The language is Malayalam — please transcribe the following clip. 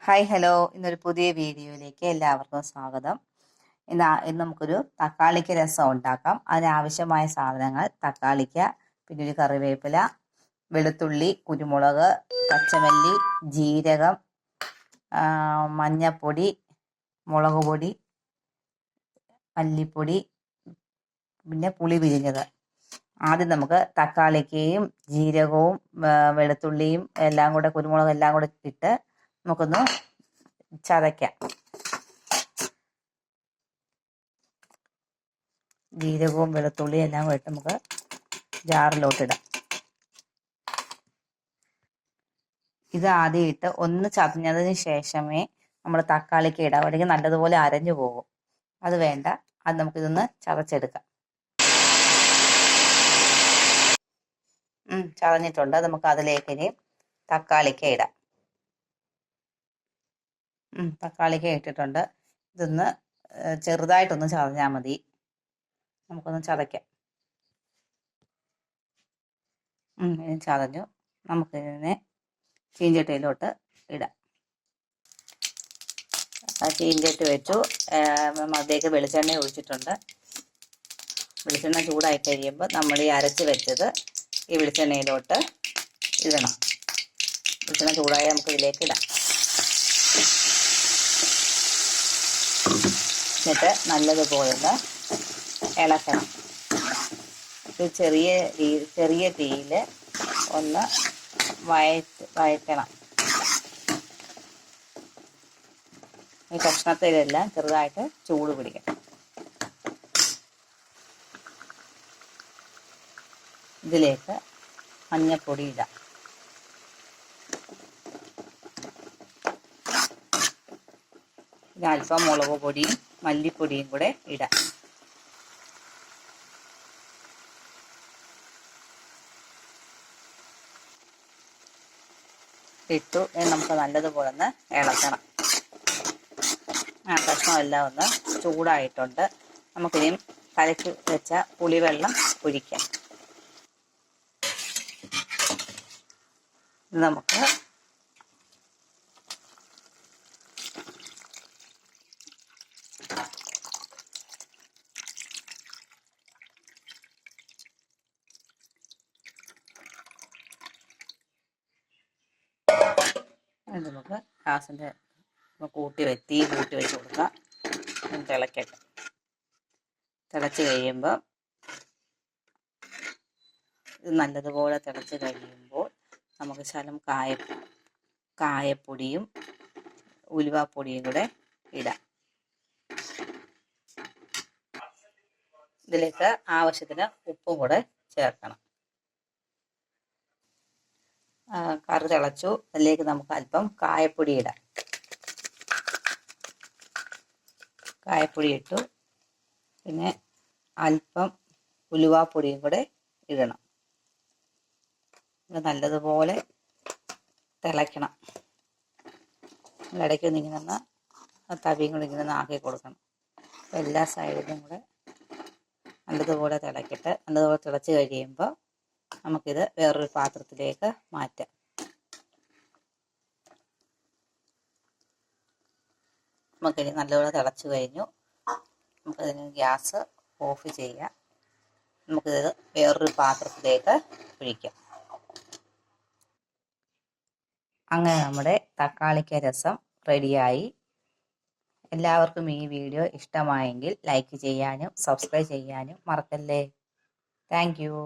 ഹായ് ഹലോ, ഇന്നൊരു പുതിയ വീഡിയോയിലേക്ക് എല്ലാവർക്കും സ്വാഗതം. ഇന്ന് നമുക്കൊരു തക്കാളിക്ക രസം ഉണ്ടാക്കാം. അതിനാവശ്യമായ സാധനങ്ങൾ: തക്കാളിക്ക, പിന്നെ ഒരു കറിവേപ്പില, വെളുത്തുള്ളി, കുരുമുളക്, പച്ചമല്ലി, ജീരകം, മഞ്ഞപ്പൊടി, മുളക് പൊടി, മല്ലിപ്പൊടി, പിന്നെ പുളി പിഴിഞ്ഞത്. ആദ്യം നമുക്ക് തക്കാളിക്കയും ജീരകവും വെളുത്തുള്ളിയും എല്ലാം കൂടെ, കുരുമുളകും എല്ലാം കൂടെ ഇട്ട് നമുക്കൊന്ന് ചതയ്ക്കാം. ജീരകവും വെളുത്തുള്ളിയും എല്ലാം കൂടെ ഇട്ട് നമുക്ക് ജാറിലോട്ടിടാം. ഇത് ആദ്യം ഇട്ട് ഒന്ന് ചതഞ്ഞതിന് ശേഷമേ നമ്മൾ തക്കാളിക്ക് ഇടാം, അല്ലെങ്കിൽ നല്ലതുപോലെ അരഞ്ഞു പോകും. അത് വേണ്ട, അത് നമുക്കിതൊന്ന് ചതച്ചെടുക്കാം. ചതഞ്ഞിട്ടുണ്ട്. നമുക്ക് അതിലേക്ക് ഇനി തക്കാളിക്ക ഇടാം. തക്കാളിക്ക ഇട്ടിട്ടുണ്ട്. ഇതൊന്ന് ചെറുതായിട്ടൊന്ന് ചതഞ്ഞാൽ മതി. നമുക്കൊന്ന് ചതയ്ക്കാം. ഇനി ചതഞ്ഞു. നമുക്കിതിനെ ചീഞ്ചട്ടിയിലോട്ട് ഇടാം. ചീഞ്ചട്ടി വെച്ചു. അതിലേക്ക് വെളിച്ചെണ്ണ ഒഴിച്ചിട്ടുണ്ട്. വെളിച്ചെണ്ണ ചൂടായി കഴിയുമ്പോൾ നമ്മൾ ഈ അരച്ച് വെച്ചത് ഈ വെളിച്ചെണ്ണയിലോട്ട് ഇടണം. വെളിച്ചെണ്ണ ചൂടായി നമുക്ക് ഇതിലേക്ക് ഇടാം. എന്നിട്ട് നല്ലതുപോലെ ഒന്ന് ഇളക്കണം. ചെറിയ തീയിൽ ഒന്ന് വഴറ്റണം. ഈ കഷ്ണത്തിലെല്ലാം ചെറുതായിട്ട് ചൂട് പിടിക്കണം. ഇതിലേക്ക് മഞ്ഞപ്പൊടി ഇടാം. പിന്നെ അല്പം മുളക് പൊടിയും മല്ലിപ്പൊടിയും കൂടെ ഇടാം. ഇട്ടു. നമുക്ക് നല്ലതുപോലെ ഒന്ന് ഇളക്കണം. കഷ്ണമെല്ലാം ഒന്ന് ചൂടായിട്ടുണ്ട്. നമുക്കിനിയും കലക്കി വെച്ച പുളിവെള്ളം ഒഴിക്കാം. ഇത് നമുക്ക് ഗ്യാസിൻ്റെ തീ കൂട്ടി വെച്ച് കൊടുക്കാം. തിളക്കട്ടെ. തിളച്ച് കഴിയുമ്പോൾ ഇത് നല്ലതുപോലെ തിളച്ച് കഴിയുമ്പോൾ നമുക്ക് ശകലം കായപ്പൊടിയും ഉലുവാപ്പൊടിയും കൂടെ ഇടാം. ഇതിലേക്ക് ആവശ്യത്തിന് ഉപ്പും കൂടെ ചേർക്കണം. കറി തിളച്ചു. അതിലേക്ക് നമുക്ക് അല്പം കായപ്പൊടി ഇടാം. കായപ്പൊടി ഇട്ടു. പിന്നെ അല്പം ഉലുവാപ്പൊടിയും കൂടെ ഇടണം. നല്ലതുപോലെ തിളയ്ക്കണം. ഇടയ്ക്ക് ഇങ്ങനെ ഒന്ന് തവിയും കൂടെ ഇങ്ങനെ ആക്കി കൊടുക്കണം. എല്ലാ സൈഡിലും കൂടെ നല്ലതുപോലെ തിളക്കട്ടെ. നല്ലതുപോലെ തിളച്ച് കഴിയുമ്പോൾ നമുക്കിത് വേറൊരു പാത്രത്തിലേക്ക് മാറ്റാം. നമുക്കിനി നല്ലപോലെ തിളച്ച് കഴിഞ്ഞു. നമുക്കതിന് ഗ്യാസ് ഓഫ് ചെയ്യാം. നമുക്കിത് വേറൊരു പാത്രത്തിലേക്ക് ഒഴിക്കാം. അങ്ങനെ നമ്മുടെ തക്കാളിക്ക രസം റെഡിയായി. എല്ലാവർക്കും ഈ വീഡിയോ ഇഷ്ടമായെങ്കിൽ ലൈക്ക് ചെയ്യാനും സബ്സ്ക്രൈബ് ചെയ്യാനും മറക്കല്ലേ. Thank you.